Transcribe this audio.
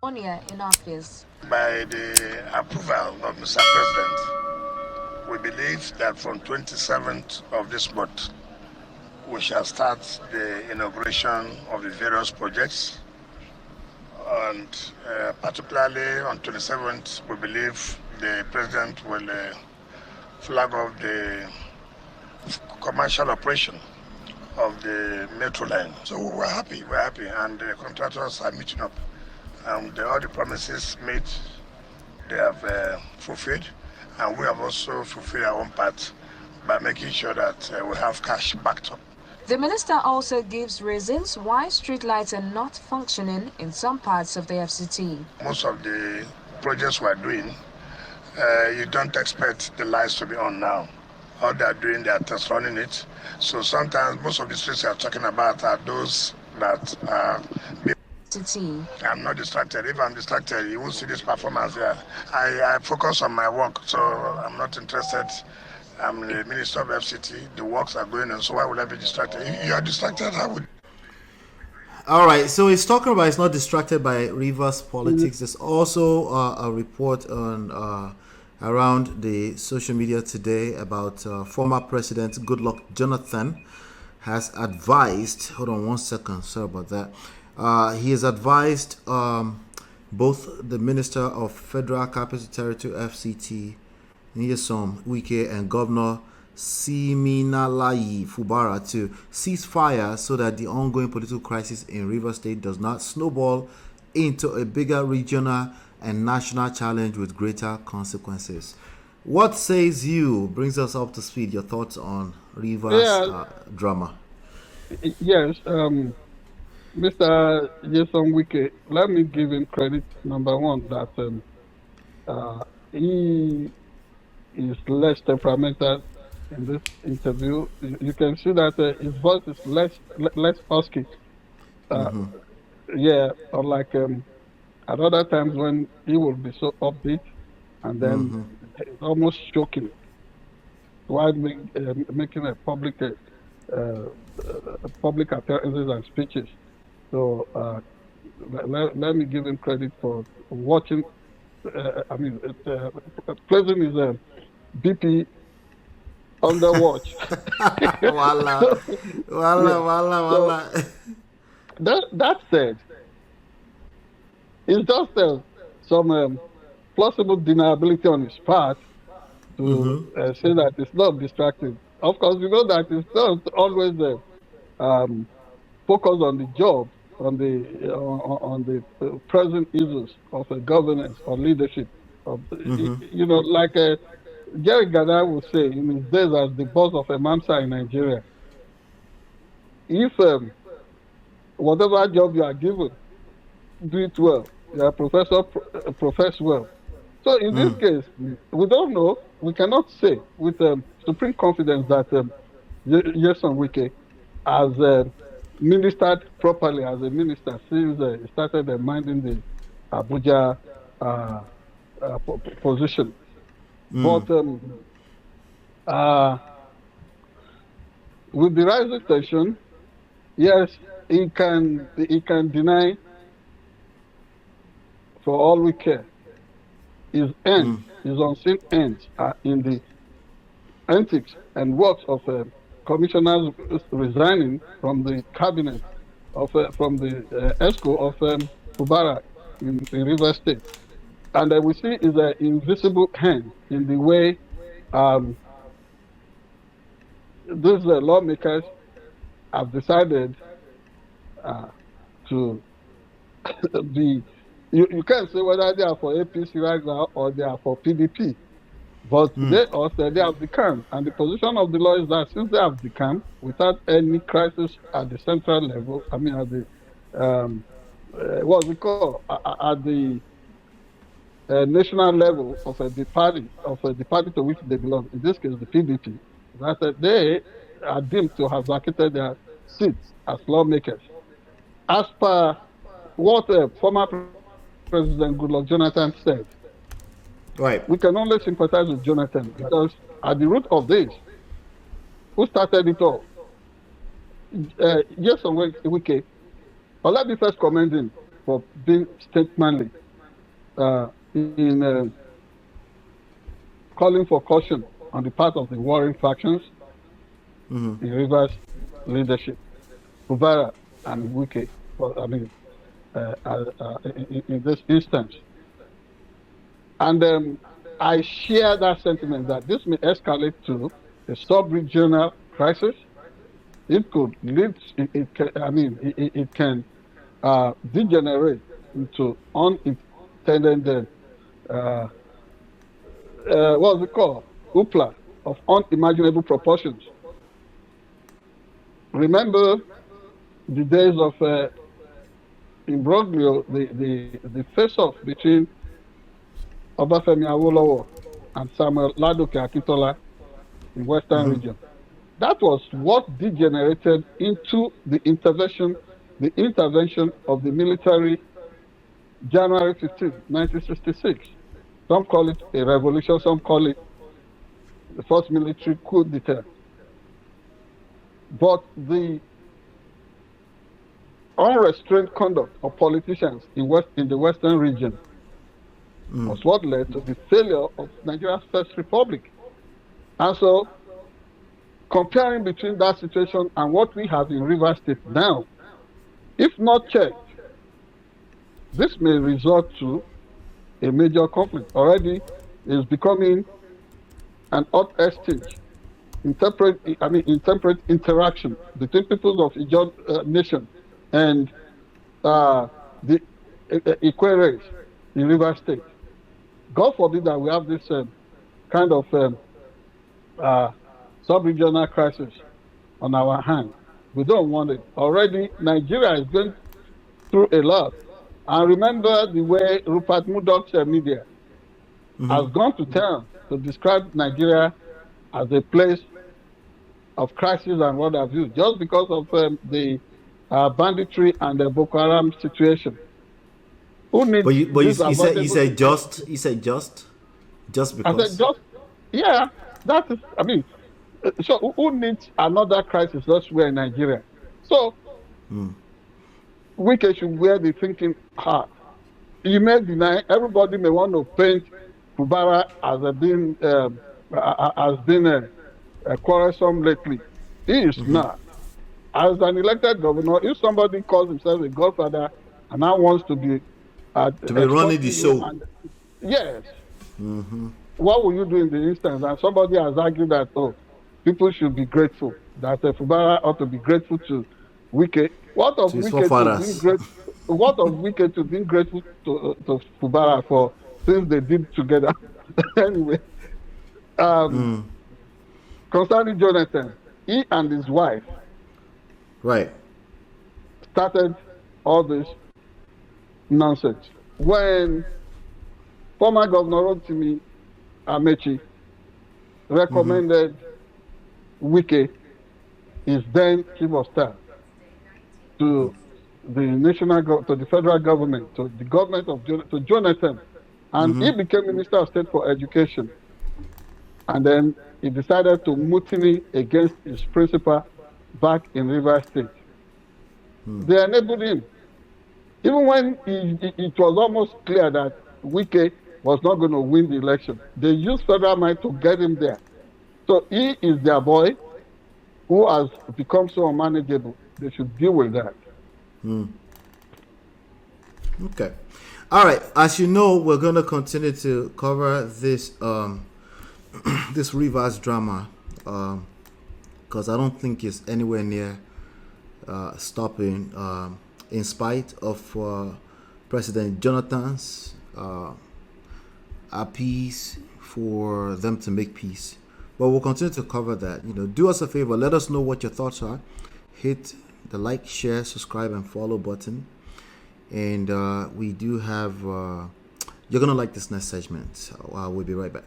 1 year in office. By the approval of Mr. President, we believe that from 27th of this month, we shall start the inauguration of the various projects. And particularly on 27th, we believe the President will flag off the commercial operation of the metro line. So we're happy, and the contractors are meeting up. And all the promises made, they have fulfilled, and we have also fulfilled our own part by making sure that we have cash backed up. The minister also gives reasons why streetlights are not functioning in some parts of the FCT. Most of the projects we're doing, you don't expect the lights to be on now. All they're doing, they're just running it. So sometimes most of the streets you're talking about are those that are... I'm not distracted. If I'm distracted, you won't see this performance here. I focus on my work, so I'm not interested. I'm the Minister of FCT. The works are going on, so why would I be distracted? If you are distracted, how would... All right, so he's talking about he's not distracted by Rivers politics. There's also a report on around the social media today about former President Goodluck Jonathan has advised. Hold on one second. Sorry about that. He has advised both the Minister of Federal Capital Territory (FCT), Nyesom Wike, and Governor Siminalayi Fubara to cease fire so that the ongoing political crisis in Rivers State does not snowball into a bigger regional and national challenge with greater consequences. What says you? Brings us up to speed. Your thoughts on Rivers drama? Yes, Mr. Jason Wike, let me give him credit, number one, that he is less temperamental in this interview. You can see that his voice is less husky. Yeah, unlike at other times when he will be so upbeat and then it's almost choking while making a public appearances and speeches. So let me give him credit for watching. Placing his BP under watch. Wala. That said, it's just some plausible deniability on his part to say that it's not distracting. Of course, we know that it's not always focused on the job, on the present issues of governance or leadership. You know, like Jerry Gada would say in his days as the boss of a MAMSA in Nigeria, if whatever job you are given, do it well. You are profess well. So in this case, we don't know. We cannot say with supreme confidence that Jason Wike has ministered properly as a minister since he started minding the Abuja position. But with the rising tension, yes, he can deny for all we care. His unseen ends are in the antics and works of commissioners resigning from the cabinet from the ESCO of Fubara in Rivers State. And we see is an invisible hand in the way these lawmakers have decided to be. You can't say whether they are for APC right now or they are for PDP. But they have become, and the position of the law is that since they have become, without any crisis at the central level, at the what we call at the national level of the party to which they belong, in this case the PDP, that they are deemed to have vacated their seats as lawmakers. As per what former President Goodluck Jonathan said, right, we can only sympathize with Jonathan because at the root of this, who started it all? Jason Wike. But let me first commend him for being statesmanly in calling for caution on the part of the warring factions in Rivers leadership, Fubara and Wike, in this instance. And I share that sentiment that this may escalate to a sub-regional crisis. It could lead, it can degenerate into unintended, what's it called? Hoopla of unimaginable proportions. Remember the days of imbroglio, the face-off between Obafemi Awolowo and Samuel Ladoke Akintola in Western region. That was what degenerated into the intervention of the military January 15, 1966. Some call it a revolution, some call it the first military coup d'etat. But the unrestrained conduct of politicians in the Western region was what led to the failure of Nigeria's First Republic. And so, comparing between that situation and what we have in Rivers State now, if not checked, this may result to a major conflict. Already is becoming an hot exchange, intemperate interaction between peoples of Ijaw nation and the Ikweres in Rivers State. God forbid that we have this kind of sub-regional crisis on our hands. We don't want it. Already, Nigeria is going through a lot. And remember the way Rupert Murdoch's media has gone to town to describe Nigeria as a place of crisis and what have you, just because of the banditry and the Boko Haram situation. Who needs you said just because. I said just, yeah, that is, so who needs another crisis elsewhere in Nigeria? So, Wike should wear the thinking hat. You may deny, everybody may want to paint Fubara as being quarrelsome lately. He is not. As an elected governor, if somebody calls himself a godfather and now wants to be running the show, yes. What will you do in the instance? And somebody has argued that people should be grateful, that Fubara ought to be grateful to Wike. What of Wike to being grateful to Fubara for things they did together? Anyway, concerning Jonathan, he and his wife started all this nonsense when former Governor Rotimi Amechi recommended Wike, his then chief of staff, to the federal government, to the government to Jonathan, and he became Minister of State for Education. And then he decided to mutiny against his principal back in Rivers State. They enabled him. Even when it was almost clear that Wike was not going to win the election, they used federal might to get him there. So he is their boy who has become so unmanageable. They should deal with that. Okay. All right. As you know, we're going to continue to cover this this Rivers drama because I don't think it's anywhere near stopping in spite of President Jonathan's appease for them to make peace. But we'll continue to cover that. Do us a favor. Let us know what your thoughts are. Hit the like, share, subscribe, and follow button. And we do have... you're going to like this next segment. So we'll be right back.